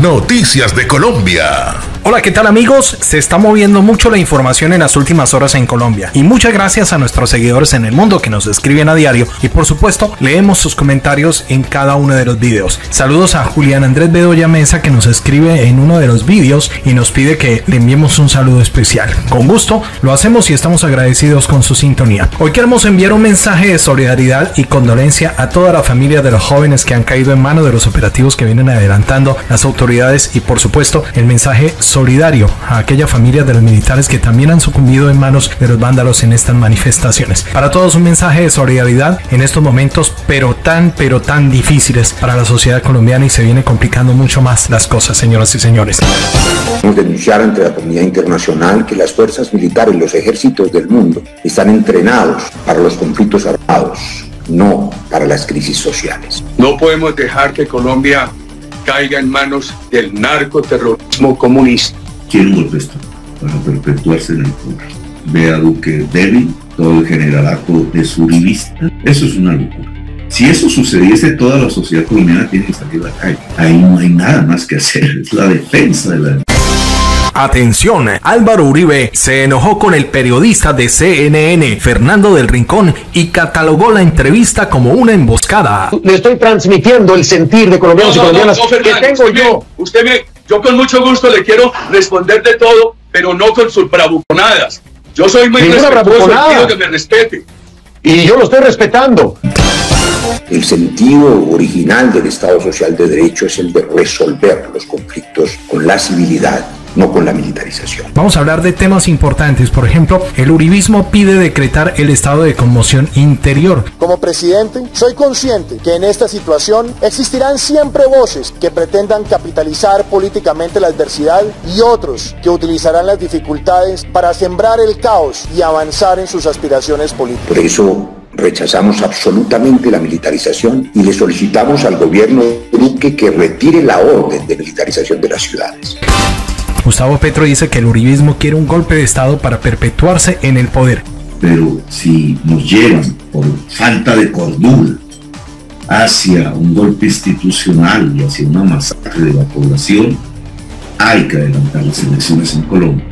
Noticias de Colombia. Hola, ¿qué tal amigos? Se está moviendo mucho la información en las últimas horas en Colombia y muchas gracias a nuestros seguidores en el mundo que nos escriben a diario y por supuesto leemos sus comentarios en cada uno de los videos. Saludos a Julián Andrés Bedoya Mesa que nos escribe en uno de los videos y nos pide que le enviemos un saludo especial. Con gusto lo hacemos y estamos agradecidos con su sintonía. Hoy queremos enviar un mensaje de solidaridad y condolencia a toda la familia de los jóvenes que han caído en manos de los operativos que vienen adelantando las autoridades y por supuesto el mensaje solidario a aquella familia de los militares que también han sucumbido en manos de los vándalos en estas manifestaciones. Para todos un mensaje de solidaridad en estos momentos pero tan difíciles para la sociedad colombiana y se viene complicando mucho más las cosas, señoras y señores. Queremos denunciar ante la comunidad internacional que las fuerzas militares, los ejércitos del mundo están entrenados para los conflictos armados, no para las crisis sociales. No podemos dejar que Colombia caiga en manos del narcoterrorismo comunista. ¿Quién un golpe de Estado para perpetuarse en el poder? Ve a Duque débil, todo el generalato es uribista. Eso es una locura. Si eso sucediese, toda la sociedad colombiana tiene que salir a la calle. Ahí no hay nada más que hacer, es la defensa de la... Atención, Álvaro Uribe se enojó con el periodista de CNN, Fernando del Rincón, y catalogó la entrevista como una emboscada. Le estoy transmitiendo el sentir de colombianos y colombianas que tengo yo. Yo con mucho gusto le quiero responder de todo, pero no con sus bravuconadas. Yo soy muy respetuoso, quiero que me respete. Y yo lo estoy respetando. El sentido original del Estado Social de Derecho es el de resolver los conflictos con la civilidad, no con la militarización. Vamos a hablar de temas importantes. Por ejemplo, el uribismo pide decretar el estado de conmoción interior. Como presidente, soy consciente que en esta situación existirán siempre voces que pretendan capitalizar políticamente la adversidad y otros que utilizarán las dificultades para sembrar el caos y avanzar en sus aspiraciones políticas. Por eso rechazamos absolutamente la militarización y le solicitamos al gobierno de Duque que retire la orden de militarización de las ciudades. Gustavo Petro dice que el uribismo quiere un golpe de estado para perpetuarse en el poder. Pero si nos llevan por falta de cordura hacia un golpe institucional y hacia una masacre de la población, hay que adelantar las elecciones en Colombia.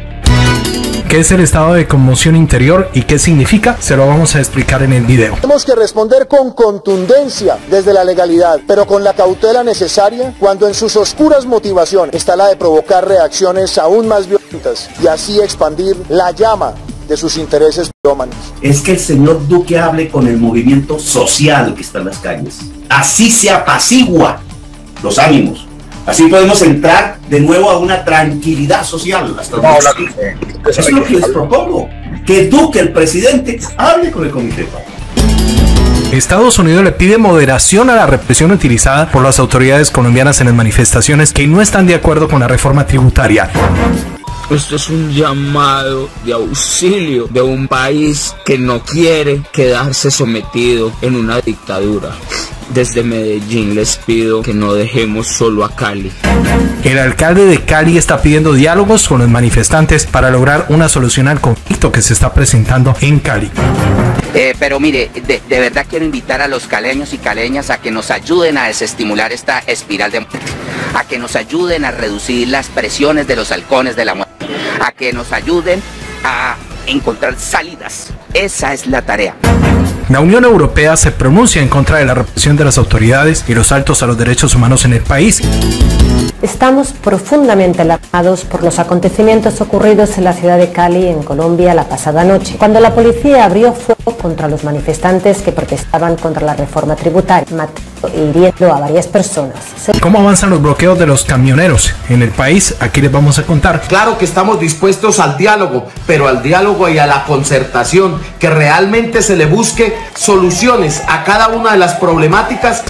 ¿Qué es el estado de conmoción interior y qué significa? Se lo vamos a explicar en el video. Tenemos que responder con contundencia desde la legalidad, pero con la cautela necesaria cuando en sus oscuras motivaciones está la de provocar reacciones aún más violentas y así expandir la llama de sus intereses pirómanos. Es que el señor Duque hable con el movimiento social que está en las calles. Así se apacigua los ánimos. Así podemos entrar de nuevo a una tranquilidad social. Eso es lo que les propongo. Que Duque, el presidente, hable con el comité. Estados Unidos le pide moderación a la represión utilizada por las autoridades colombianas en las manifestaciones que no están de acuerdo con la reforma tributaria. Esto es un llamado de auxilio de un país que no quiere quedarse sometido en una dictadura. Desde Medellín les pido que no dejemos solo a Cali. El alcalde de Cali está pidiendo diálogos con los manifestantes para lograr una solución al conflicto que se está presentando en Cali. Pero mire, de verdad quiero invitar a los caleños y caleñas a que nos ayuden a desestimular esta espiral de muerte, a que nos ayuden a reducir las presiones de los halcones de la muerte, a que nos ayuden a encontrar salidas. Esa es la tarea. La Unión Europea se pronuncia en contra de la represión de las autoridades y los saltos a los derechos humanos en el país. Estamos profundamente alarmados por los acontecimientos ocurridos en la ciudad de Cali, en Colombia, la pasada noche, cuando la policía abrió fuego contra los manifestantes que protestaban contra la reforma tributaria, matando e hiriendo a varias personas. ¿Cómo avanzan los bloqueos de los camioneros en el país? Aquí les vamos a contar. Claro que estamos dispuestos al diálogo, pero al diálogo y a la concertación, que realmente se le busque soluciones a cada una de las problemáticas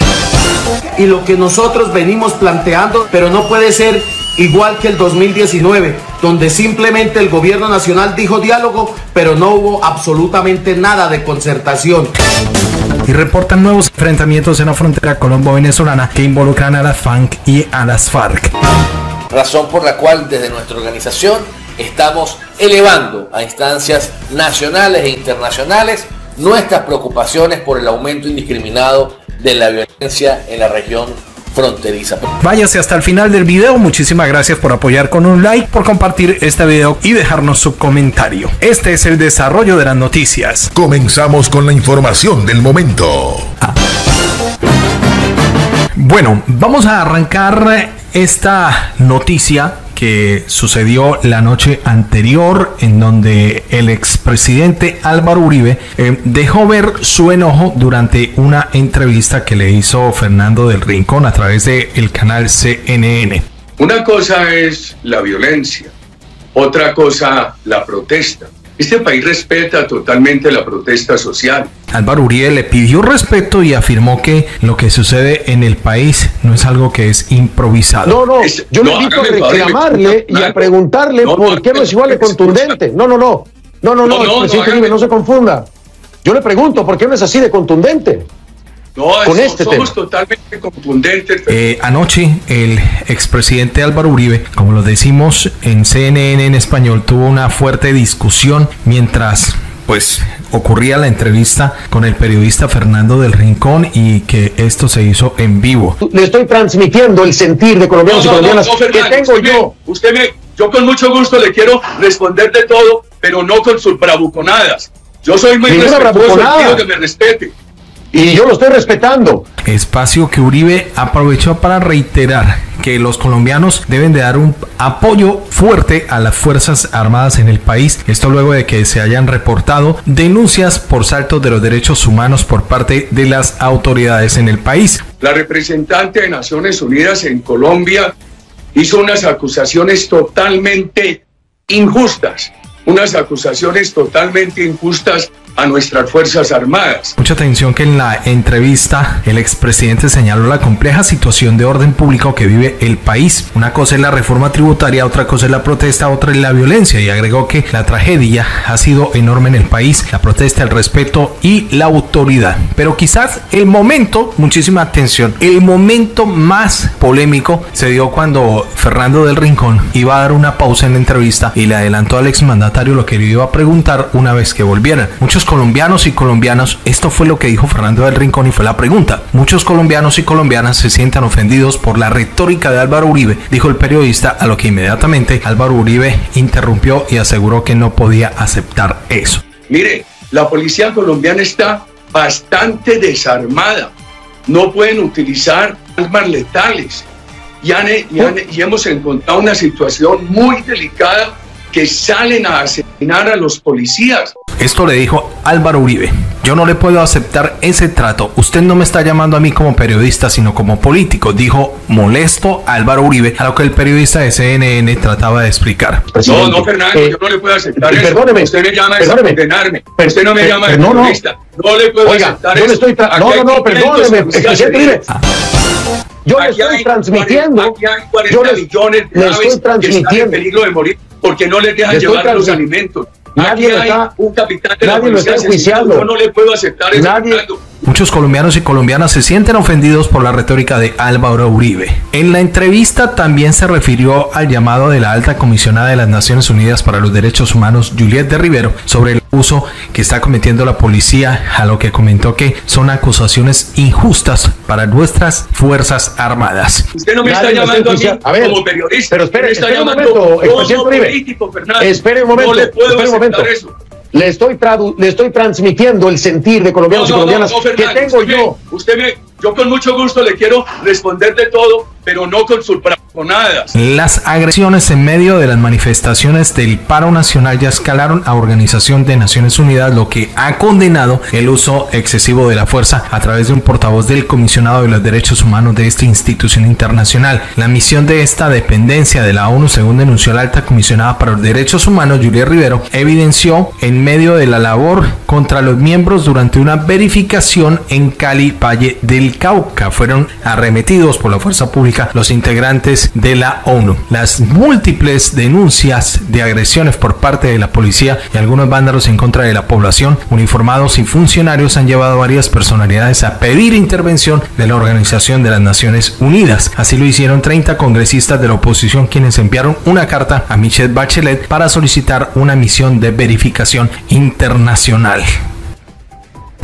y lo que nosotros venimos planteando, pero no puede ser igual que el 2019, donde simplemente el gobierno nacional dijo diálogo, pero no hubo absolutamente nada de concertación. Y reportan nuevos enfrentamientos en la frontera colombo-venezolana que involucran a las FARC y a las FARC. Razón por la cual desde nuestra organización estamos elevando a instancias nacionales e internacionales nuestras preocupaciones por el aumento indiscriminado de la violencia en la región fronteriza. Váyase hasta el final del video. Muchísimas gracias por apoyar con un like, por compartir este video y dejarnos su comentario. Este es el desarrollo de las noticias. Comenzamos con la información del momento. Bueno, vamos a arrancar esta noticia que sucedió la noche anterior, en donde el expresidente Álvaro Uribe dejó ver su enojo durante una entrevista que le hizo Fernando del Rincón a través del canal CNN. Una cosa es la violencia, otra cosa la protesta. Este país respeta totalmente la protesta social. Álvaro Uribe le pidió respeto y afirmó que lo que sucede en el país no es algo que es improvisado. Yo le invito a reclamarle y a preguntarle por qué no es igual de contundente. No, presidente Uribe, no se confunda. Yo le pregunto por qué no es así de contundente. Somos totalmente contundentes. Anoche el expresidente Álvaro Uribe, como lo decimos en CNN en español, tuvo una fuerte discusión mientras ocurría la entrevista con el periodista Fernando del Rincón, y que esto se hizo en vivo. Le estoy transmitiendo el sentir de colombianos y colombianas que tengo yo. Yo con mucho gusto le quiero responder de todo, pero no con sus bravuconadas. Yo soy muy respetuoso, quiero que me respete. Y yo lo estoy respetando. Espacio que Uribe aprovechó para reiterar que los colombianos deben de dar un apoyo fuerte a las Fuerzas Armadas en el país. Esto luego de que se hayan reportado denuncias por saltos de los derechos humanos por parte de las autoridades en el país. La representante de Naciones Unidas en Colombia hizo unas acusaciones totalmente injustas. A nuestras Fuerzas Armadas. Mucha atención que en la entrevista el expresidente señaló la compleja situación de orden público que vive el país. Una cosa es la reforma tributaria, otra cosa es la protesta, otra es la violencia, y agregó que la tragedia ha sido enorme en el país, la protesta, el respeto y la autoridad. Pero quizás el momento, muchísima atención, el momento más polémico se dio cuando Fernando del Rincón iba a dar una pausa en la entrevista y le adelantó al exmandatario lo que le iba a preguntar una vez que volvieran. Muchos colombianos y colombianas, esto fue lo que dijo Fernando del Rincón y fue la pregunta. Muchos colombianos y colombianas se sientan ofendidos por la retórica de Álvaro Uribe, dijo el periodista, a lo que inmediatamente Álvaro Uribe interrumpió y aseguró que no podía aceptar eso. Mire, la policía colombiana está bastante desarmada. No pueden utilizar armas letales. Y hemos encontrado una situación muy delicada, que salen a asesinar a los policías. Esto le dijo Álvaro Uribe. Yo no le puedo aceptar ese trato. Usted no me está llamando a mí como periodista, sino como político, dijo molesto Álvaro Uribe, a lo que el periodista de CNN trataba de explicar. No, Fernando, yo no le puedo aceptar eso. Perdóneme, usted me llama a condenarme. Usted no me llama de periodista. No le puedo aceptar eso. Perdóneme, expresidente Uribe. Yo le estoy transmitiendo. Aquí hay 40 millones de aves que están en peligro de morir porque no les dejan llevar los alimentos. Aquí hay un capitán de la policía asesinado. Yo no le puedo aceptar eso. Muchos colombianos y colombianas se sienten ofendidos por la retórica de Álvaro Uribe. En la entrevista también se refirió al llamado de la alta comisionada de las Naciones Unidas para los Derechos Humanos, Juliette de Rivero, sobre el abuso que está cometiendo la policía, a lo que comentó que son acusaciones injustas para nuestras Fuerzas Armadas. Usted no me está llamando a mí como periodista. Pero espere un momento, expresidente Uribe. Espere un momento, espere un momento. Le estoy transmitiendo el sentir de colombianos y colombianas que tengo yo. Yo con mucho gusto le quiero responder de todo, pero no con sus bravuconadas. Las agresiones en medio de las manifestaciones del paro nacional ya escalaron a Organización de Naciones Unidas, lo que ha condenado el uso excesivo de la fuerza a través de un portavoz del comisionado de los derechos humanos de esta institución internacional. La misión de esta dependencia de la ONU, según denunció la alta comisionada para los derechos humanos, Juliette Rivero, evidenció en medio de la labor contra los miembros durante una verificación en Cali, Valle del Cauca. Fueron arremetidos por la fuerza pública los integrantes de la ONU. Las múltiples denuncias de agresiones por parte de la policía y algunos vándalos en contra de la población, uniformados y funcionarios, han llevado a varias personalidades a pedir intervención de la Organización de las Naciones Unidas. Así lo hicieron 30 congresistas de la oposición, quienes enviaron una carta a Michelle Bachelet para solicitar una misión de verificación internacional.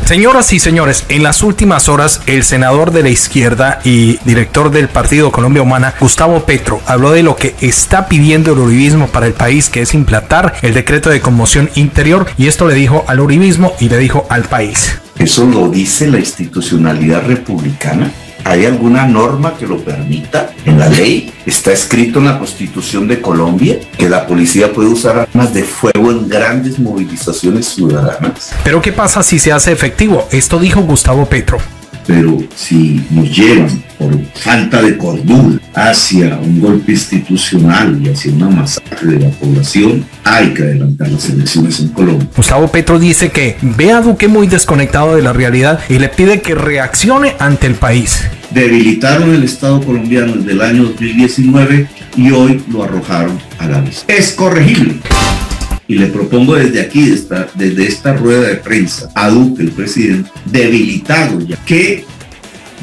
Señoras y señores, en las últimas horas, el senador de la izquierda y director del Partido Colombia Humana, Gustavo Petro, habló de lo que está pidiendo el uribismo para el país, que es implantar el decreto de conmoción interior, y esto le dijo al uribismo y le dijo al país. ¿Eso lo dice la institucionalidad republicana? ¿Hay alguna norma que lo permita en la ley? ¿Está escrito en la Constitución de Colombia que la policía puede usar armas de fuego en grandes movilizaciones ciudadanas? Pero ¿qué pasa si se hace efectivo? Esto dijo Gustavo Petro. Pero si nos llevan por falta de cordura hacia un golpe institucional y hacia una masacre de la población, hay que adelantar las elecciones en Colombia. Gustavo Petro dice que ve a Duque muy desconectado de la realidad y le pide que reaccione ante el país. Debilitaron el Estado colombiano desde el año 2019 y hoy lo arrojaron a la vista. Es corregible. Y le propongo desde aquí, desde esta rueda de prensa, a Duque, el presidente, debilitado ya, que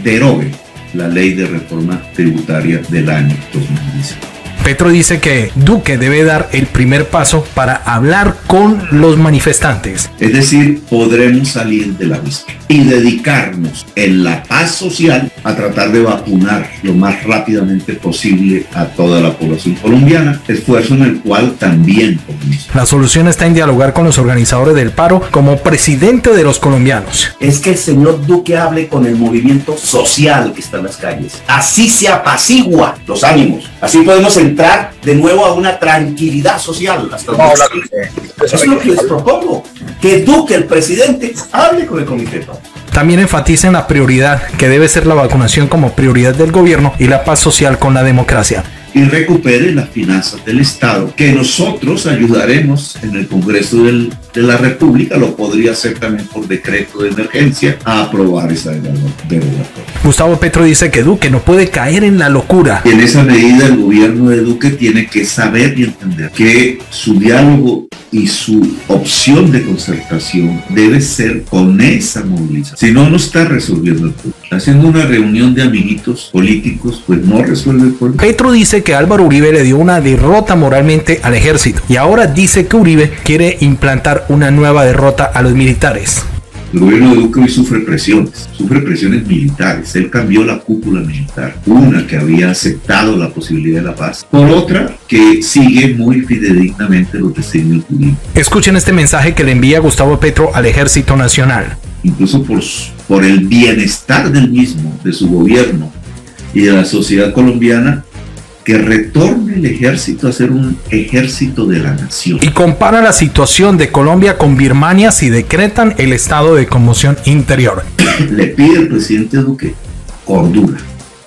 derogue la ley de reforma tributaria del año 2019. Petro dice que Duque debe dar el primer paso para hablar con los manifestantes. Es decir, podremos salir de la vista y dedicarnos en la paz social a tratar de vacunar lo más rápidamente posible a toda la población colombiana, esfuerzo en el cual también podemos. La solución está en dialogar con los organizadores del paro como presidente de los colombianos. Es que el señor Duque hable con el movimiento social que está en las calles. Así se apacigua los ánimos. Así podemos entrar de nuevo a una tranquilidad social. Eso es lo que les propongo. Que Duque, el presidente, hable con el comité. También enfatiza en la prioridad que debe ser la vacunación como prioridad del gobierno y la paz social con la democracia. Y recupere las finanzas del Estado, que nosotros ayudaremos en el Congreso de la República, lo podría hacer también por decreto de emergencia, a aprobar esa derogatoria. Gustavo Petro dice que Duque no puede caer en la locura. Y en esa medida el gobierno de Duque tiene que saber y entender que su diálogo y su opción de concertación debe ser con esa movilización. Si no, no está resolviendo el problema. Haciendo una reunión de amiguitos políticos, pues no resuelve el problema. Petro dice que Álvaro Uribe le dio una derrota moralmente al ejército y ahora dice que Uribe quiere implantar una nueva derrota a los militares. El gobierno de Duque hoy sufre presiones militares. Él cambió la cúpula militar, una que había aceptado la posibilidad de la paz, por otra que sigue muy fidedignamente los designios jurídicos. Escuchen este mensaje que le envía Gustavo Petro al Ejército Nacional. Incluso por el bienestar del mismo, de su gobierno y de la sociedad colombiana, que retorne el ejército a ser un ejército de la nación. Y compara la situación de Colombia con Birmania si decretan el estado de conmoción interior. Le pide al presidente Duque cordura,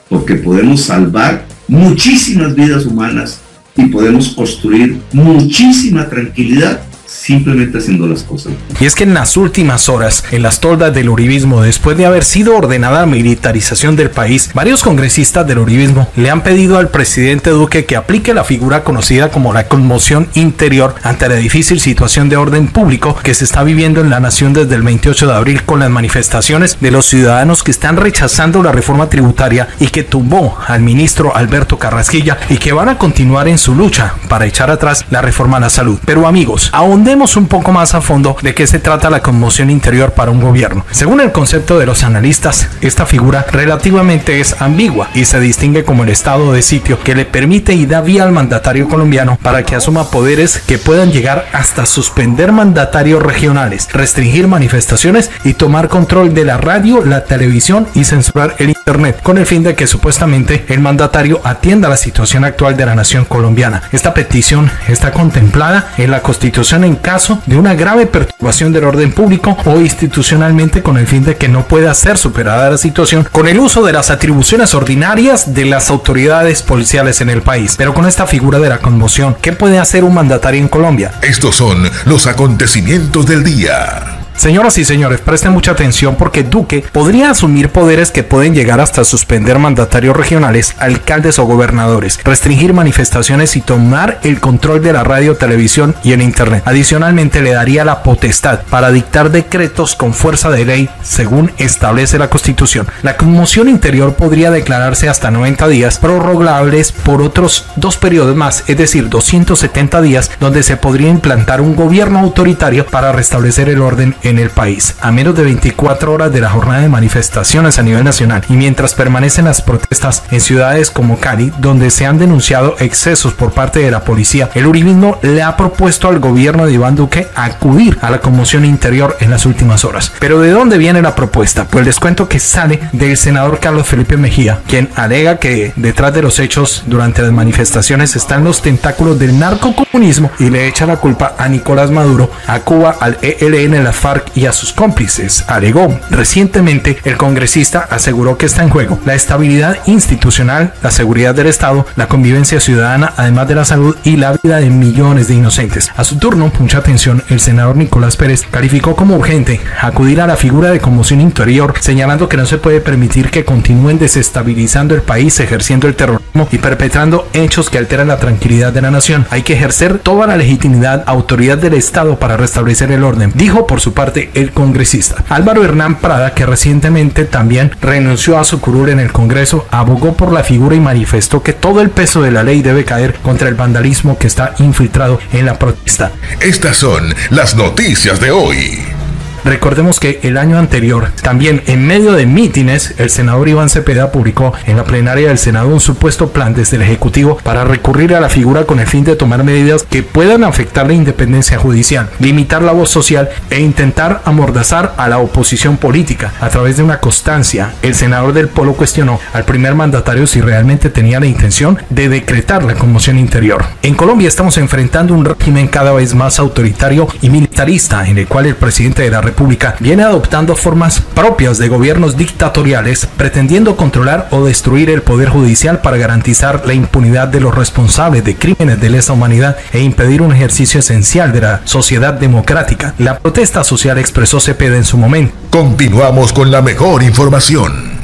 porque podemos salvar muchísimas vidas humanas y podemos construir muchísima tranquilidad simplemente haciendo las cosas. Y es que en las últimas horas, en las toldas del uribismo, después de haber sido ordenada la militarización del país, varios congresistas del uribismo le han pedido al presidente Duque que aplique la figura conocida como la conmoción interior ante la difícil situación de orden público que se está viviendo en la nación desde el 28 de abril con las manifestaciones de los ciudadanos que están rechazando la reforma tributaria y que tumbó al ministro Alberto Carrasquilla y que van a continuar en su lucha para echar atrás la reforma a la salud. Pero amigos, ahondemos un poco más a fondo de qué se trata la conmoción interior para un gobierno. Según el concepto de los analistas, esta figura relativamente es ambigua y se distingue como el estado de sitio que le permite y da vía al mandatario colombiano para que asuma poderes que puedan llegar hasta suspender mandatarios regionales, restringir manifestaciones y tomar control de la radio, la televisión y censurar el internet, con el fin de que supuestamente el mandatario atienda la situación actual de la nación colombiana. Esta petición está contemplada en la Constitución en caso de una grave perturbación del orden público o institucionalmente, con el fin de que no pueda ser superada la situación con el uso de las atribuciones ordinarias de las autoridades policiales en el país. Pero con esta figura de la conmoción, ¿qué puede hacer un mandatario en Colombia? Estos son los acontecimientos del día. Señoras y señores, presten mucha atención porque Duque podría asumir poderes que pueden llegar hasta suspender mandatarios regionales, alcaldes o gobernadores, restringir manifestaciones y tomar el control de la radio, televisión y el internet. Adicionalmente, le daría la potestad para dictar decretos con fuerza de ley según establece la Constitución. La conmoción interior podría declararse hasta 90 días, prorrogables por otros 2 periodos más, es decir, 270 días, donde se podría implantar un gobierno autoritario para restablecer el orden en en el país. A menos de 24 horas de la jornada de manifestaciones a nivel nacional y mientras permanecen las protestas en ciudades como Cali, donde se han denunciado excesos por parte de la policía, el uribismo le ha propuesto al gobierno de Iván Duque acudir a la conmoción interior en las últimas horas. Pero ¿de dónde viene la propuesta? Pues les cuento que sale del senador Carlos Felipe Mejía, quien alega que detrás de los hechos durante las manifestaciones están los tentáculos del narcocomunismo y le echa la culpa a Nicolás Maduro, a Cuba, al ELN, la FARC y a sus cómplices. Alegó. Recientemente, el congresista aseguró que está en juego la estabilidad institucional, la seguridad del Estado, la convivencia ciudadana, además de la salud y la vida de millones de inocentes. A su turno, mucha atención, el senador Nicolás Pérez calificó como urgente acudir a la figura de conmoción interior, señalando que no se puede permitir que continúen desestabilizando el país, ejerciendo el terrorismo y perpetrando hechos que alteran la tranquilidad de la nación. Hay que ejercer toda la legitimidad, autoridad del Estado para restablecer el orden, dijo por su parte el congresista. Álvaro Hernán Prada, que recientemente también renunció a su curul en el Congreso, abogó por la figura y manifestó que todo el peso de la ley debe caer contra el vandalismo que está infiltrado en la protesta. Estas son las noticias de hoy. Recordemos que el año anterior, también en medio de mítines, el senador Iván Cepeda publicó en la plenaria del Senado un supuesto plan desde el Ejecutivo para recurrir a la figura con el fin de tomar medidas que puedan afectar la independencia judicial, limitar la voz social e intentar amordazar a la oposición política. A través de una constancia, el senador del Polo cuestionó al primer mandatario si realmente tenía la intención de decretar la conmoción interior. En Colombia estamos enfrentando un régimen cada vez más autoritario y militarista, en el cual el presidente de la República viene adoptando formas propias de gobiernos dictatoriales, pretendiendo controlar o destruir el poder judicial para garantizar la impunidad de los responsables de crímenes de lesa humanidad e impedir un ejercicio esencial de la sociedad democrática. La protesta social, expresó Cepeda en su momento. Continuamos con la mejor información.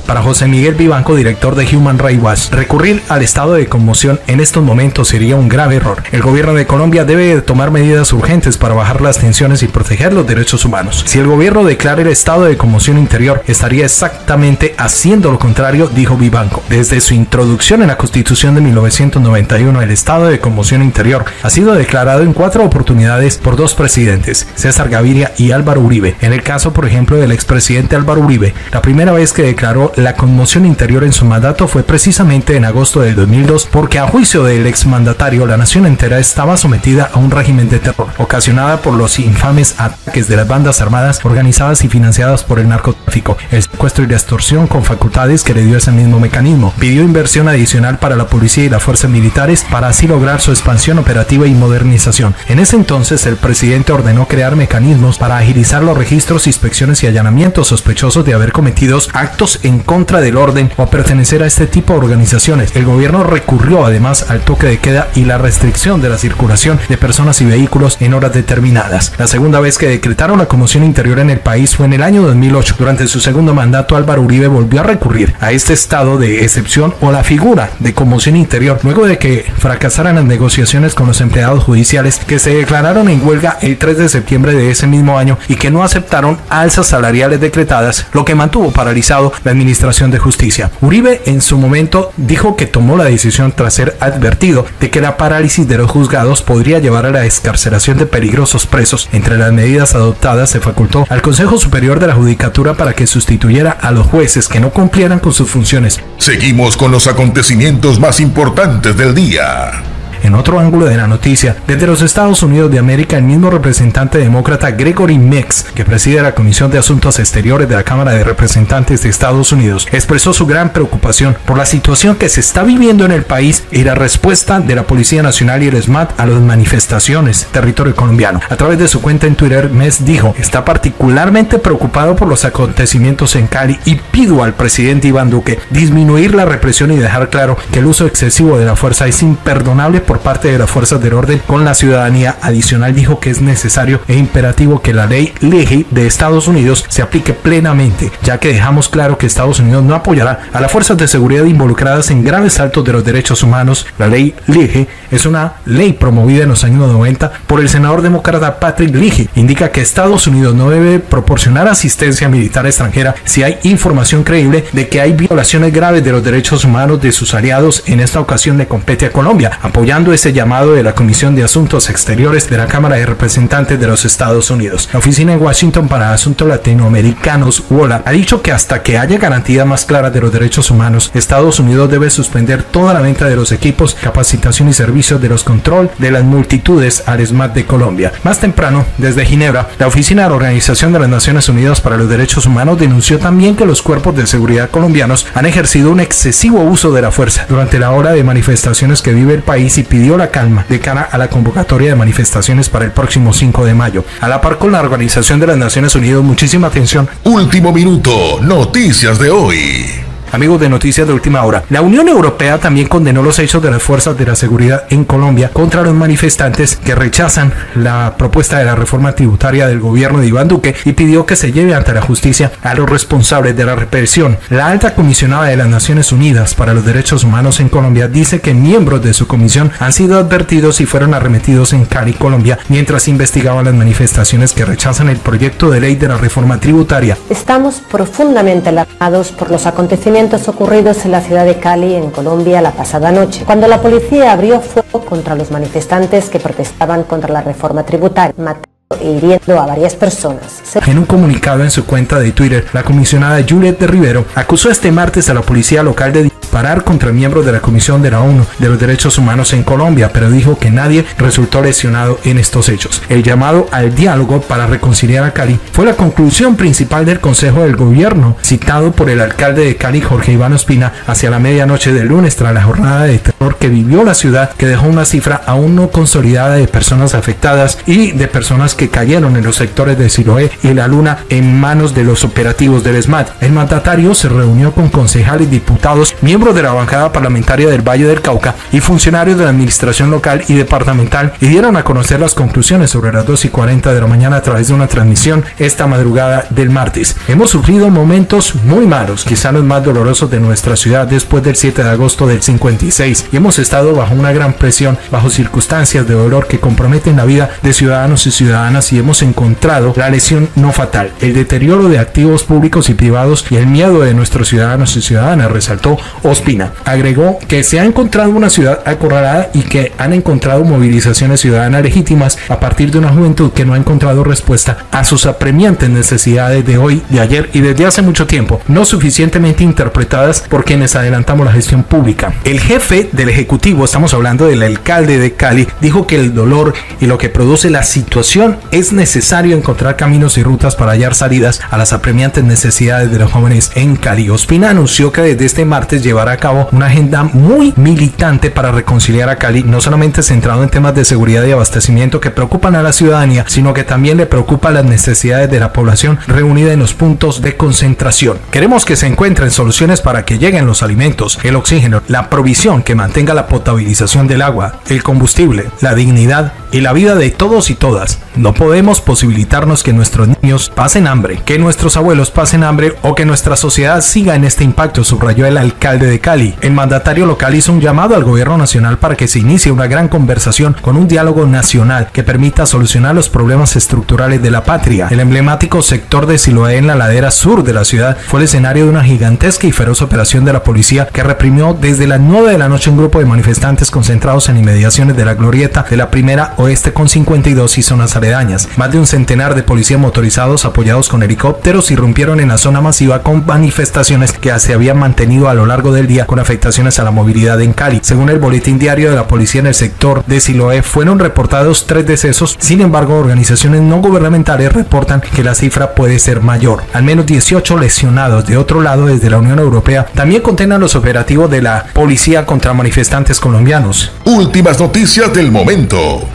Para José Miguel Vivanco, director de Human Rights Watch, recurrir al estado de conmoción en estos momentos sería un grave error. El gobierno de Colombia debe tomar medidas urgentes para bajar las tensiones y proteger los derechos humanos. Si el gobierno declara el estado de conmoción interior, estaría exactamente haciendo lo contrario, dijo Vivanco. Desde su introducción en la Constitución de 1991, el estado de conmoción interior ha sido declarado en 4 oportunidades por 2 presidentes, César Gaviria y Álvaro Uribe. En el caso, por ejemplo, del expresidente Álvaro Uribe, la primera vez que declaró la conmoción interior en su mandato fue precisamente en agosto del 2002, porque a juicio del exmandatario la nación entera estaba sometida a un régimen de terror, ocasionada por los infames ataques de las bandas armadas organizadas y financiadas por el narcotráfico, el secuestro y la extorsión con facultades que le dio ese mismo mecanismo. Pidió inversión adicional para la policía y las fuerzas militares para así lograr su expansión operativa y modernización. En ese entonces el presidente ordenó crear mecanismos para agilizar los registros, inspecciones y allanamientos sospechosos de haber cometido actos en contra del orden o pertenecer a este tipo de organizaciones. El gobierno recurrió además al toque de queda y la restricción de la circulación de personas y vehículos en horas determinadas. La segunda vez que decretaron la conmoción interior en el país fue en el año 2008. Durante su segundo mandato, Álvaro Uribe volvió a recurrir a este estado de excepción o la figura de conmoción interior luego de que fracasaran las negociaciones con los empleados judiciales que se declararon en huelga el 3 de septiembre de ese mismo año y que no aceptaron alzas salariales decretadas, lo que mantuvo paralizado la administración de justicia. Uribe en su momento dijo que tomó la decisión tras ser advertido de que la parálisis de los juzgados podría llevar a la excarcelación de peligrosos presos. Entre las medidas adoptadas se facultó al Consejo Superior de la Judicatura para que sustituyera a los jueces que no cumplieran con sus funciones. Seguimos con los acontecimientos más importantes del día. En otro ángulo de la noticia, desde los Estados Unidos de América, el mismo representante demócrata Gregory Meeks, que preside la Comisión de Asuntos Exteriores de la Cámara de Representantes de Estados Unidos, expresó su gran preocupación por la situación que se está viviendo en el país y la respuesta de la Policía Nacional y el SMAT a las manifestaciones en territorio colombiano. A través de su cuenta en Twitter, Meeks dijo: está particularmente preocupado por los acontecimientos en Cali y pido al presidente Iván Duque disminuir la represión y dejar claro que el uso excesivo de la fuerza es imperdonable por parte de las fuerzas del orden con la ciudadanía. Adicional, dijo que es necesario e imperativo que la ley LIGI de Estados Unidos se aplique plenamente, ya que dejamos claro que Estados Unidos no apoyará a las fuerzas de seguridad involucradas en graves saltos de los derechos humanos. La ley LIGI es una ley promovida en los años 90 por el senador demócrata Patrick Leahy. Indica que Estados Unidos no debe proporcionar asistencia militar extranjera si hay información creíble de que hay violaciones graves de los derechos humanos de sus aliados. En esta ocasión le compete a Colombia, apoyando apoyando ese llamado de la Comisión de Asuntos Exteriores de la Cámara de Representantes de los Estados Unidos. La Oficina en Washington para Asuntos Latinoamericanos, WOLA, ha dicho que hasta que haya garantías más claras de los derechos humanos, Estados Unidos debe suspender toda la venta de los equipos, capacitación y servicios de los control de las multitudes al ESMAD de Colombia. Más temprano, desde Ginebra, la Oficina de la Organización de las Naciones Unidas para los Derechos Humanos denunció también que los cuerpos de seguridad colombianos han ejercido un excesivo uso de la fuerza durante la hora de manifestaciones que vive el país y pidió la calma de cara a la convocatoria de manifestaciones para el próximo 5 de mayo. A la par con la Organización de las Naciones Unidas, muchísima atención. Último minuto, noticias de hoy. Amigos de Noticias de Última Hora, la Unión Europea también condenó los hechos de las fuerzas de la seguridad en Colombia contra los manifestantes que rechazan la propuesta de la reforma tributaria del gobierno de Iván Duque y pidió que se lleve ante la justicia a los responsables de la represión. La alta comisionada de las Naciones Unidas para los Derechos Humanos en Colombia dice que miembros de su comisión han sido advertidos y fueron arremetidos en Cali, Colombia, mientras investigaban las manifestaciones que rechazan el proyecto de ley de la reforma tributaria. Estamos profundamente alarmados por los acontecimientos ocurridos en la ciudad de Cali, en Colombia, la pasada noche, cuando la policía abrió fuego contra los manifestantes que protestaban contra la reforma tributaria, matando e hiriendo a varias personas. En un comunicado en su cuenta de Twitter, la comisionada Juliet de Rivero acusó este martes a la policía local de disparar contra miembros de la Comisión de la ONU de los Derechos Humanos en Colombia, pero dijo que nadie resultó lesionado en estos hechos. El llamado al diálogo para reconciliar a Cali fue la conclusión principal del Consejo del Gobierno, citado por el alcalde de Cali, Jorge Iván Ospina, hacia la medianoche del lunes tras la jornada de terror que vivió la ciudad, que dejó una cifra aún no consolidada de personas afectadas y de personas que cayeron en los sectores de Siloé y La Luna en manos de los operativos del ESMAD. El mandatario se reunió con concejales, diputados, miembros de la bancada parlamentaria del Valle del Cauca y funcionarios de la administración local y departamental y dieron a conocer las conclusiones sobre las 2:40 de la mañana a través de una transmisión esta madrugada del martes. Hemos sufrido momentos muy malos, quizá los más dolorosos de nuestra ciudad después del 7 de agosto del 56, y hemos estado bajo una gran presión, bajo circunstancias de dolor que comprometen la vida de ciudadanos y ciudadanas, y hemos encontrado la lesión no fatal, el deterioro de activos públicos y privados y el miedo de nuestros ciudadanos y ciudadanas, resaltó Ospina. Agregó que se ha encontrado una ciudad acorralada y que han encontrado movilizaciones ciudadanas legítimas a partir de una juventud que no ha encontrado respuesta a sus apremiantes necesidades de hoy, de ayer y desde hace mucho tiempo, no suficientemente interpretadas por quienes adelantamos la gestión pública. El jefe del Ejecutivo, estamos hablando del alcalde de Cali, dijo que el dolor y lo que produce la situación es necesario encontrar caminos y rutas para hallar salidas a las apremiantes necesidades de los jóvenes en Cali. Ospina anunció que desde este martes llevará a cabo una agenda muy militante para reconciliar a Cali, no solamente centrado en temas de seguridad y abastecimiento que preocupan a la ciudadanía, sino que también le preocupa las necesidades de la población reunida en los puntos de concentración. Queremos que se encuentren soluciones para que lleguen los alimentos, el oxígeno, la provisión que mantenga la potabilización del agua, el combustible, la dignidad y la vida de todos y todas. No podemos posibilitarnos que nuestros niños pasen hambre, que nuestros abuelos pasen hambre o que nuestra sociedad siga en este impacto, subrayó el alcalde de Cali. El mandatario local hizo un llamado al gobierno nacional para que se inicie una gran conversación con un diálogo nacional que permita solucionar los problemas estructurales de la patria. El emblemático sector de Siloé en la ladera sur de la ciudad fue el escenario de una gigantesca y feroz operación de la policía que reprimió desde las 9 de la noche un grupo de manifestantes concentrados en inmediaciones de la glorieta de la Primera Oeste con 52 y zonas aledañas. Más de un centenar de policías motorizados apoyados con helicópteros irrumpieron en la zona masiva con manifestaciones que se habían mantenido a lo largo del día con afectaciones a la movilidad en Cali. Según el boletín diario de la policía, en el sector de Siloé fueron reportados 3 decesos. Sin embargo, organizaciones no gubernamentales reportan que la cifra puede ser mayor. Al menos 18 lesionados. De otro lado, desde la Unión Europea también condenan los operativos de la policía contra manifestantes colombianos. Últimas noticias del momento.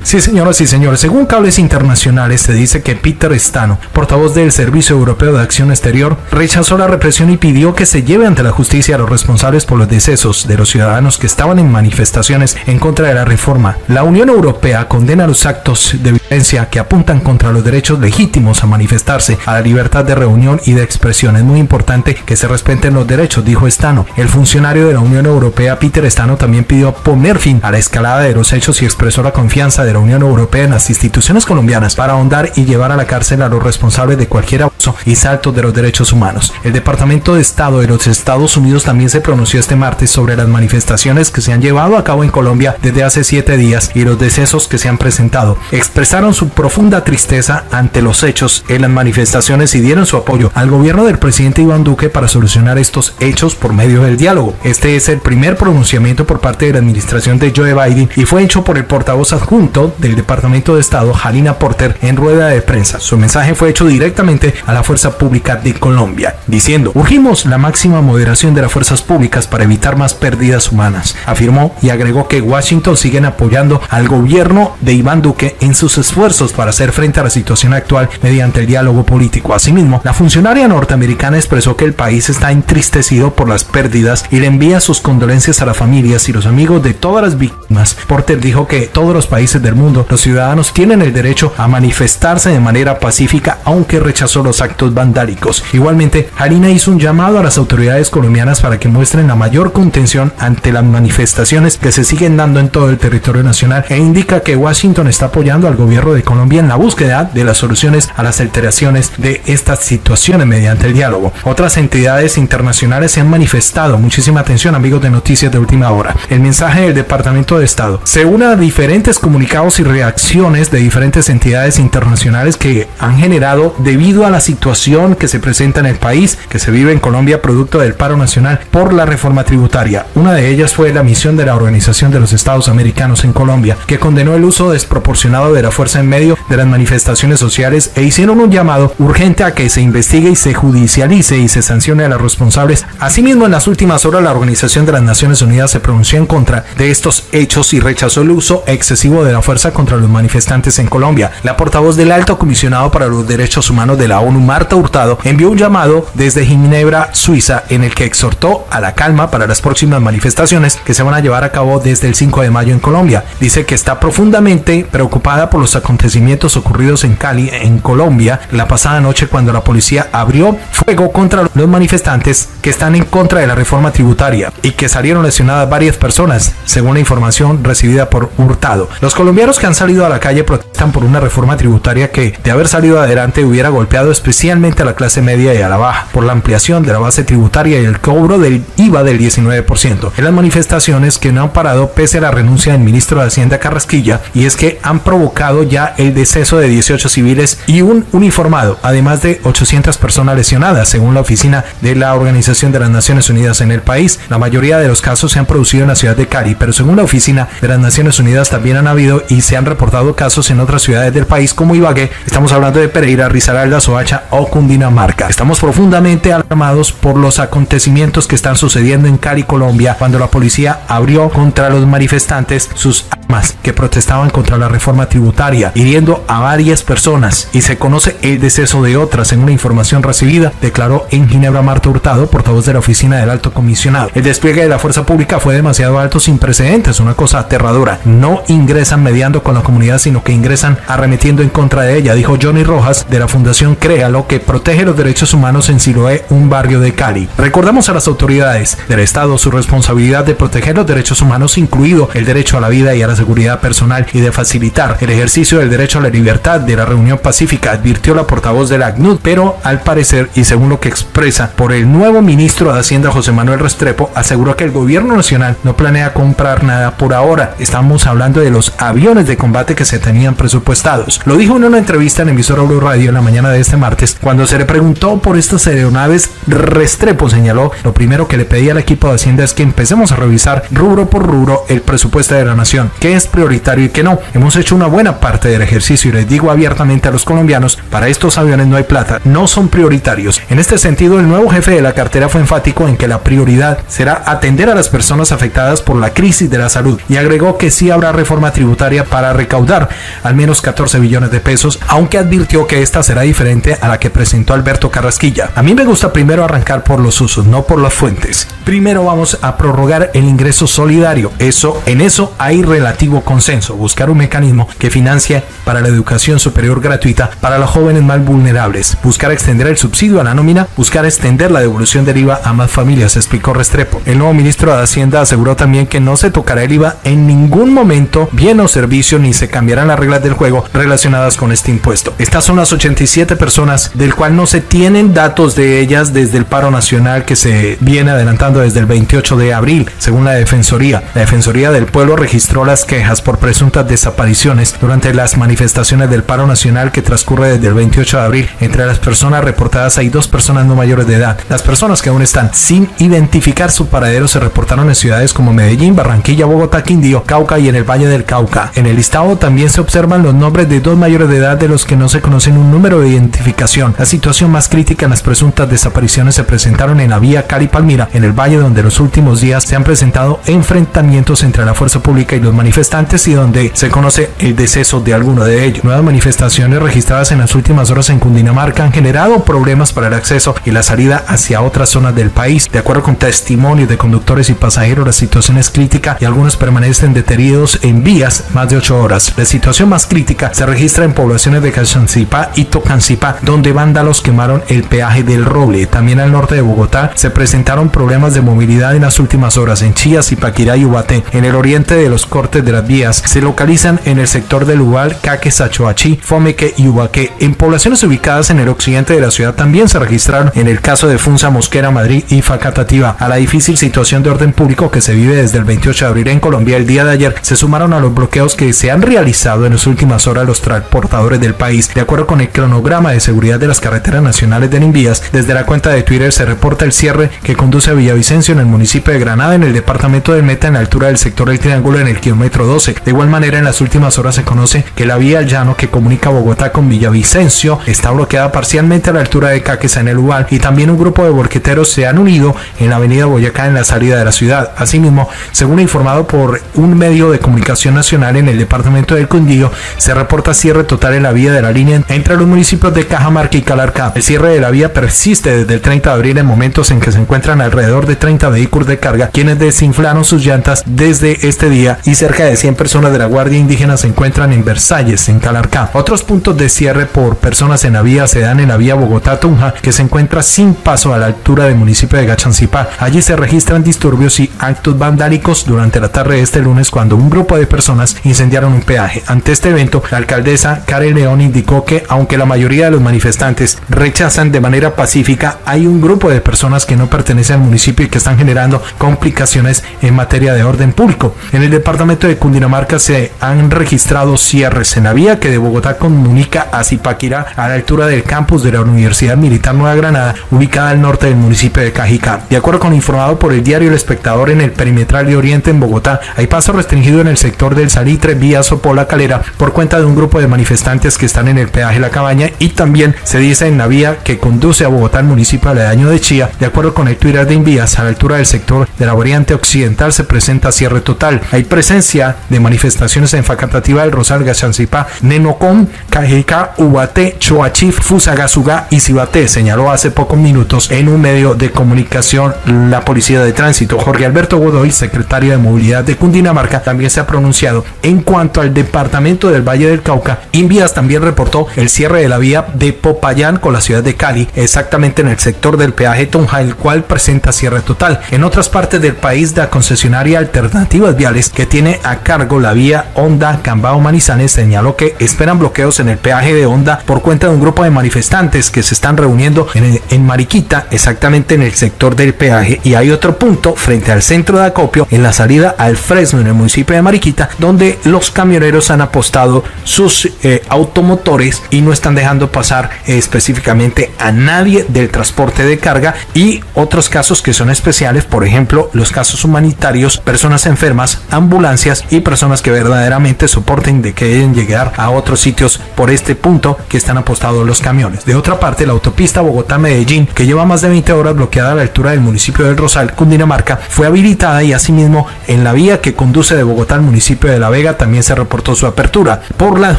Sí, señoras y señores, según cables internacionales se dice que Peter Stano, portavoz del Servicio Europeo de Acción Exterior, rechazó la represión y pidió que se lleve ante la justicia a los responsables por los decesos de los ciudadanos que estaban en manifestaciones en contra de la reforma. La Unión Europea condena los actos de violencia que apuntan contra los derechos legítimos a manifestarse, a la libertad de reunión y de expresión. Es muy importante que se respeten los derechos, dijo Stano. El funcionario de la Unión Europea, Peter Stano, también pidió poner fin a la escalada de los hechos y expresó la confianza de la Unión Europea en las instituciones colombianas para ahondar y llevar a la cárcel a los responsables de cualquier abuso y salto de los derechos humanos. El Departamento de Estado de los Estados Unidos también se pronunció este martes sobre las manifestaciones que se han llevado a cabo en Colombia desde hace 7 días y los decesos que se han presentado. Expresaron su profunda tristeza ante los hechos en las manifestaciones y dieron su apoyo al gobierno del presidente Iván Duque para solucionar estos hechos por medio del diálogo. Este es el primer pronunciamiento por parte de la administración de Joe Biden y fue hecho por el portavoz adjunto del Departamento de Estado, Halina Porter, en rueda de prensa. Su mensaje fue hecho directamente a la fuerza pública de Colombia, diciendo: urgimos la máxima moderación de las fuerzas públicas para evitar más pérdidas humanas, afirmó, y agregó que Washington sigue apoyando al gobierno de Iván Duque en sus esfuerzos para hacer frente a la situación actual mediante el diálogo político. Asimismo, la funcionaria norteamericana expresó que el país está entristecido por las pérdidas y le envía sus condolencias a las familias y los amigos de todas las víctimas. Porter dijo que todos los países del mundo, los ciudadanos tienen el derecho a manifestarse de manera pacífica, aunque rechazó los actos vandálicos. Igualmente, Halina hizo un llamado a las autoridades colombianas para que muestren la mayor contención ante las manifestaciones que se siguen dando en todo el territorio nacional, e indica que Washington está apoyando al gobierno de Colombia en la búsqueda de las soluciones a las alteraciones de estas situaciones mediante el diálogo. Otras entidades internacionales se han manifestado. Muchísima atención, amigos de Noticias de Última Hora. El mensaje del Departamento de Estado se une a diferentes comunicados y reacciones de diferentes entidades internacionales que han generado debido a la situación que se presenta en el país, que se vive en Colombia producto del paro nacional por la reforma tributaria. Una de ellas fue la misión de la Organización de los Estados Americanos en Colombia, que condenó el uso desproporcionado de la fuerza en medio de las manifestaciones sociales e hicieron un llamado urgente a que se investigue y se judicialice y se sancione a los responsables. Asimismo, en las últimas horas la Organización de las Naciones Unidas se pronunció en contra de estos hechos y rechazó el uso excesivo de la fuerza contra los manifestantes en Colombia. La portavoz del Alto Comisionado para los Derechos Humanos de la ONU, Marta Hurtado, envió un llamado desde Ginebra, Suiza, en el que exhortó a la calma para las próximas manifestaciones que se van a llevar a cabo desde el 5 de mayo en Colombia. Dice que está profundamente preocupada por los acontecimientos ocurridos en Cali, en Colombia, la pasada noche, cuando la policía abrió fuego contra los manifestantes que están en contra de la reforma tributaria y que salieron lesionadas varias personas, según la información recibida por Hurtado. Los colombianos que han salido a la calle protestan por una reforma tributaria que, de haber salido adelante, hubiera golpeado especialmente a la clase media y a la baja, por la ampliación de la base tributaria y el cobro del IVA del 19%. En las manifestaciones que no han parado pese a la renuncia del ministro de Hacienda Carrasquilla, y es que han provocado ya el deceso de 18 civiles y un uniformado, además de 800 personas lesionadas, según la oficina de la Organización de las Naciones Unidas en el país. La mayoría de los casos se han producido en la ciudad de Cali, pero según la oficina de las Naciones Unidas también han habido y se han reportado casos en otras ciudades del país como Ibagué. Estamos hablando de Pereira, Risaralda, Soacha o Cundinamarca. Estamos profundamente alarmados por los acontecimientos que están sucediendo en Cali, Colombia, cuando la policía abrió contra los manifestantes sus armas que protestaban contra la reforma tributaria, hiriendo a varias personas, y se conoce el deceso de otras, según la información recibida, declaró en Ginebra Marta Hurtado, portavoz de la oficina del Alto Comisionado. El despliegue de la fuerza pública fue demasiado alto, sin precedentes, una cosa aterradora. No ingresan mediando con la comunidad, sino que ingresan arremetiendo en contra de ella, dijo Johnny Rojas de la Fundación Créalo, que protege los derechos humanos en Siloé, un barrio de Cali. Recordamos a las autoridades del Estado su responsabilidad de proteger los derechos humanos, incluido el derecho a la vida y a la seguridad personal, y de facilitar el ejercicio del derecho a la libertad de la reunión pacífica, advirtió la portavoz de la ACNUD, pero al parecer, y según lo que expresa por el nuevo ministro de Hacienda José Manuel Restrepo, aseguró que el gobierno nacional no planea comprar nada por ahora. Estamos hablando de los aviones de combate que se tenían presupuestados. Lo dijo en una entrevista en emisora Blue Radio en la mañana de este martes. Cuando se le preguntó por estas aeronaves, Restrepo señaló: lo primero que le pedí al equipo de Hacienda es que empecemos a revisar rubro por rubro el presupuesto de la nación, qué es prioritario y qué no. Hemos hecho una buena parte del ejercicio y les digo abiertamente a los colombianos, para estos aviones no hay plata, no son prioritarios. En este sentido, el nuevo jefe de la cartera fue enfático en que la prioridad será atender a las personas afectadas por la crisis de la salud, y agregó que sí habrá reforma tributaria para recaudar al menos 14 billones de pesos, aunque advirtió que esta será diferente a la que presentó Alberto Carrasquilla. A mí me gusta primero arrancar por los usos, no por las fuentes. Primero vamos a prorrogar el ingreso solidario. En eso hay relativo consenso. Buscar un mecanismo que financie para la educación superior gratuita para los jóvenes más vulnerables. Buscar extender el subsidio a la nómina. Buscar extender la devolución del IVA a más familias, explicó Restrepo. El nuevo ministro de Hacienda aseguró también que no se tocará el IVA en ningún momento, bien o será servicio ni se cambiarán las reglas del juego relacionadas con este impuesto. Estas son las 87 personas del cual no se tienen datos de ellas desde el paro nacional que se viene adelantando desde el 28 de abril, según la Defensoría. La Defensoría del Pueblo registró las quejas por presuntas desapariciones durante las manifestaciones del paro nacional que transcurre desde el 28 de abril. Entre las personas reportadas hay 2 personas no mayores de edad. Las personas que aún están sin identificar su paradero se reportaron en ciudades como Medellín, Barranquilla, Bogotá, Quindío, Cauca y en el Valle del Cauca. En el listado también se observan los nombres de 2 mayores de edad de los que no se conocen un número de identificación. La situación más crítica en las presuntas desapariciones se presentaron en la vía Cali-Palmira, en el valle donde en los últimos días se han presentado enfrentamientos entre la fuerza pública y los manifestantes y donde se conoce el deceso de alguno de ellos. Nuevas manifestaciones registradas en las últimas horas en Cundinamarca han generado problemas para el acceso y la salida hacia otras zonas del país. De acuerdo con testimonios de conductores y pasajeros, la situación es crítica y algunos permanecen detenidos en vías más de 8 horas. La situación más crítica se registra en poblaciones de Cachancipá y Tocancipá, donde vándalos quemaron el peaje del Roble. También al norte de Bogotá se presentaron problemas de movilidad en las últimas horas en Chía, Zipaquirá y Ubaté. En el oriente de los cortes de las vías se localizan en el sector del Ubal, Caque, Sachoachí, Fomeque y Ubaqué. En poblaciones ubicadas en el occidente de la ciudad también se registraron en el caso de Funza, Mosquera, Madrid y Facatativá. A la difícil situación de orden público que se vive desde el 28 de abril en Colombia, el día de ayer se sumaron a los bloqueos que se han realizado en las últimas horas los transportadores del país. De acuerdo con el cronograma de seguridad de las carreteras nacionales de Invías, desde la cuenta de Twitter se reporta el cierre que conduce a Villavicencio en el municipio de Granada, en el departamento del Meta, en la altura del sector del Triángulo, en el kilómetro 12. De igual manera, en las últimas horas se conoce que la vía al llano que comunica Bogotá con Villavicencio está bloqueada parcialmente a la altura de Caquesa, en el Ubal, y también un grupo de volqueteros se han unido en la avenida Boyacá en la salida de la ciudad. Asimismo, según informado por un medio de comunicación nacional, en el departamento del Quindío se reporta cierre total en la vía de la línea entre los municipios de Cajamarca y Calarcá. El cierre de la vía persiste desde el 30 de abril en momentos en que se encuentran alrededor de 30 vehículos de carga quienes desinflaron sus llantas desde este día y cerca de 100 personas de la Guardia Indígena se encuentran en Versalles, en Calarcá. Otros puntos de cierre por personas en la vía se dan en la vía Bogotá-Tunja, que se encuentra sin paso a la altura del municipio de Gachancipá. Allí se registran disturbios y actos vandálicos durante la tarde de este lunes cuando un grupo de personas incendiaron un peaje. Ante este evento, la alcaldesa Karen León indicó que aunque la mayoría de los manifestantes rechazan de manera pacífica, hay un grupo de personas que no pertenecen al municipio y que están generando complicaciones en materia de orden público. En el departamento de Cundinamarca se han registrado cierres en la vía que de Bogotá comunica a Zipaquirá a la altura del campus de la Universidad Militar Nueva Granada, ubicada al norte del municipio de Cajicá. De acuerdo con informado por el diario El Espectador, en el perimetral de Oriente en Bogotá hay paso restringido en el sector del Salitre, vía Sopola Calera, por cuenta de un grupo de manifestantes que están en el peaje La Cabaña, y también se dice en la vía que conduce a Bogotá al municipio aledaño de Chía. De acuerdo con el Twitter de Invías, a la altura del sector de la variante occidental se presenta cierre total. Hay presencia de manifestaciones en Facatativá, El Rosal, Gachancipá, Nenocón, Cajicá, Ubaté, Choachí, Fusagasugá y Cibaté, señaló hace pocos minutos en un medio de comunicación la Policía de Tránsito. Jorge Alberto Godoy, secretario de Movilidad de Cundinamarca, también se ha pronunciado. En cuanto al departamento del Valle del Cauca, Invías también reportó el cierre de la vía de Popayán con la ciudad de Cali, exactamente en el sector del peaje Tunja, el cual presenta cierre total. En otras partes del país, la concesionaria Alternativas Viales, que tiene a cargo la vía Honda Cambao Manizales, señaló que esperan bloqueos en el peaje de Honda por cuenta de un grupo de manifestantes que se están reuniendo en Mariquita, exactamente en el sector del peaje, y hay otro punto frente al centro de acopio en la salida al Fresno, en el municipio de Mariquita, donde los camioneros han apostado sus automotores y no están dejando pasar específicamente a nadie del transporte de carga, y otros casos que son especiales, por ejemplo los casos humanitarios, personas enfermas, ambulancias y personas que verdaderamente soporten de que deben llegar a otros sitios por este punto que están apostados los camiones. De otra parte, la autopista Bogotá-Medellín, que lleva más de 20 horas bloqueada a la altura del municipio del Rosal, Cundinamarca, fue habilitada, y asimismo en la vía que conduce de Bogotá al municipio de La Vega también se reportó su apertura. Por las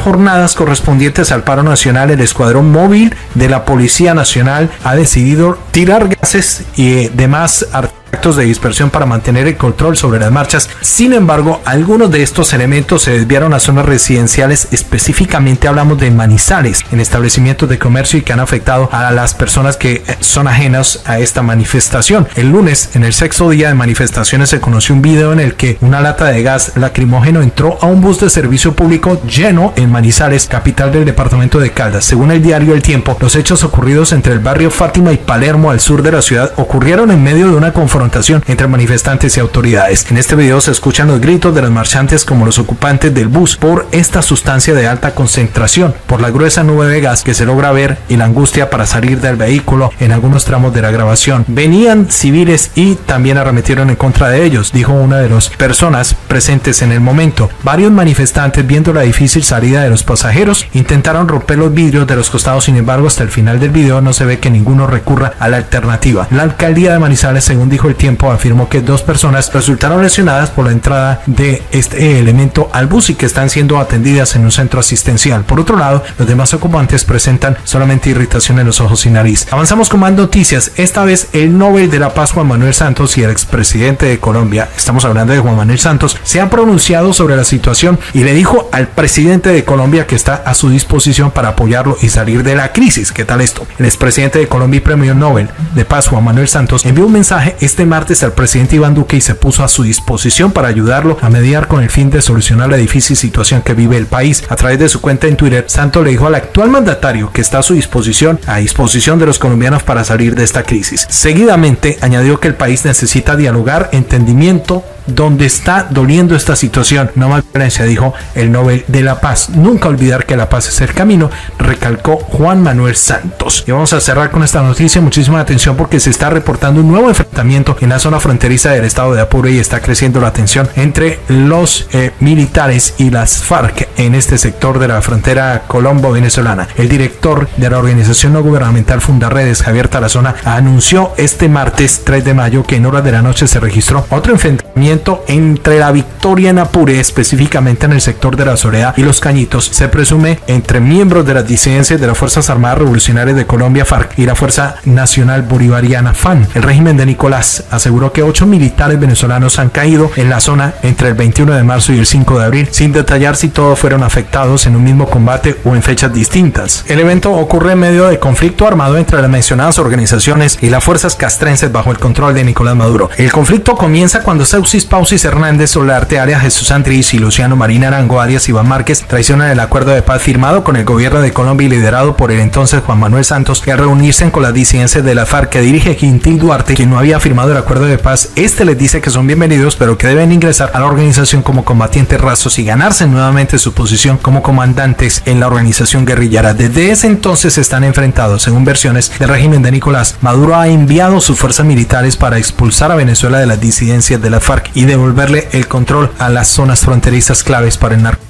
jornadas correspondientes al paro nacional, el escuadrón móvil de la Policía Nacional ha decidido tirar gases y demás artefactos actos de dispersión para mantener el control sobre las marchas. Sin embargo, algunos de estos elementos se desviaron a zonas residenciales, específicamente hablamos de Manizales, en establecimientos de comercio, y que han afectado a las personas que son ajenas a esta manifestación. El lunes, en el sexto día de manifestaciones, se conoció un video en el que una lata de gas lacrimógeno entró a un bus de servicio público lleno en Manizales, capital del departamento de Caldas. Según el diario El Tiempo, los hechos ocurridos entre el barrio Fátima y Palermo, al sur de la ciudad, ocurrieron en medio de una confrontación entre manifestantes y autoridades. En este video se escuchan los gritos de los marchantes como los ocupantes del bus por esta sustancia de alta concentración, por la gruesa nube de gas que se logra ver y la angustia para salir del vehículo. En algunos tramos de la grabación venían civiles y también arremetieron en contra de ellos, dijo una de las personas presentes en el momento. Varios manifestantes, viendo la difícil salida de los pasajeros, intentaron romper los vidrios de los costados. Sin embargo, hasta el final del video no se ve que ninguno recurra a la alternativa. La alcaldía de Manizales, según dijo El Tiempo, afirmó que 2 personas resultaron lesionadas por la entrada de este elemento al bus y que están siendo atendidas en un centro asistencial. Por otro lado, los demás ocupantes presentan solamente irritación en los ojos y nariz. Avanzamos con más noticias. Esta vez el Nobel de la Paz Juan Manuel Santos y el expresidente de Colombia, estamos hablando de Juan Manuel Santos, se han pronunciado sobre la situación y le dijo al presidente de Colombia que está a su disposición para apoyarlo y salir de la crisis. ¿Qué tal esto? El expresidente de Colombia y premio Nobel de Paz Juan Manuel Santos envió un mensaje este martes al presidente Iván Duque y se puso a su disposición para ayudarlo a mediar con el fin de solucionar la difícil situación que vive el país. A través de su cuenta en Twitter, Santos le dijo al actual mandatario que está a disposición de los colombianos para salir de esta crisis. Seguidamente añadió que el país necesita dialogar, entendimiento, donde está doliendo esta situación, no más violencia, dijo el Nobel de la Paz. Nunca olvidar que la paz es el camino, recalcó Juan Manuel Santos. Y vamos a cerrar con esta noticia. Muchísima atención porque se está reportando un nuevo enfrentamiento en la zona fronteriza del estado de Apure y está creciendo la tensión entre los militares y las FARC en este sector de la frontera colombo-venezolana. El director de la organización no gubernamental Fundaredes, Javier Tarazona, anunció este martes 3 de mayo que en horas de la noche se registró otro enfrentamiento entre la Victoria en Apure, específicamente en el sector de la Soledad y Los Cañitos. Se presume entre miembros de las disidencias de las Fuerzas Armadas Revolucionarias de Colombia, FARC, y la Fuerza Nacional Bolivariana, FAN. El régimen de Nicolás aseguró que 8 militares venezolanos han caído en la zona entre el 21 de marzo y el 5 de abril, sin detallar si todos fueron afectados en un mismo combate o en fechas distintas. El evento ocurre en medio de conflicto armado entre las mencionadas organizaciones y las fuerzas castrenses bajo el control de Nicolás Maduro. El conflicto comienza cuando Saucis Paucis Hernández, Solarte alias Jesús Santrich y Luciano Marín Arango alias Iván Márquez traicionan el acuerdo de paz firmado con el gobierno de Colombia y liderado por el entonces Juan Manuel Santos, que al reunirse con las disidencias de la FARC que dirige Quintil Duarte, quien no había firmado el acuerdo de paz, les dice que son bienvenidos pero que deben ingresar a la organización como combatientes rasos y ganarse nuevamente su posición como comandantes en la organización guerrillera. Desde ese entonces están enfrentados. Según versiones del régimen de Nicolás, Maduro ha enviado sus fuerzas militares para expulsar a Venezuela de las disidencias de la FARC y devolverle el control a las zonas fronterizas claves para el narcotráfico,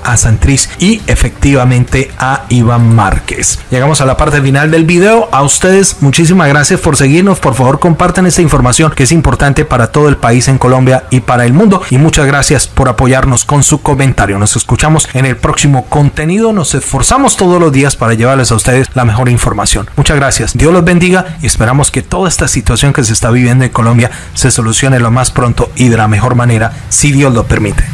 a Santrich y efectivamente a Iván Márquez. Llegamos a la parte final del video. A ustedes muchísimas gracias por seguirnos. Por favor, compartan esta información que es importante para todo el país en Colombia y para el mundo, y muchas gracias por apoyarnos con su comentario. Nos escuchamos en el próximo contenido. Nos esforzamos todos los días para llevarles a ustedes la mejor información. Muchas gracias. Dios los bendiga y esperamos que toda esta situación que se está viviendo en Colombia se solucione lo más pronto y de la mejor manera, si Dios lo permite.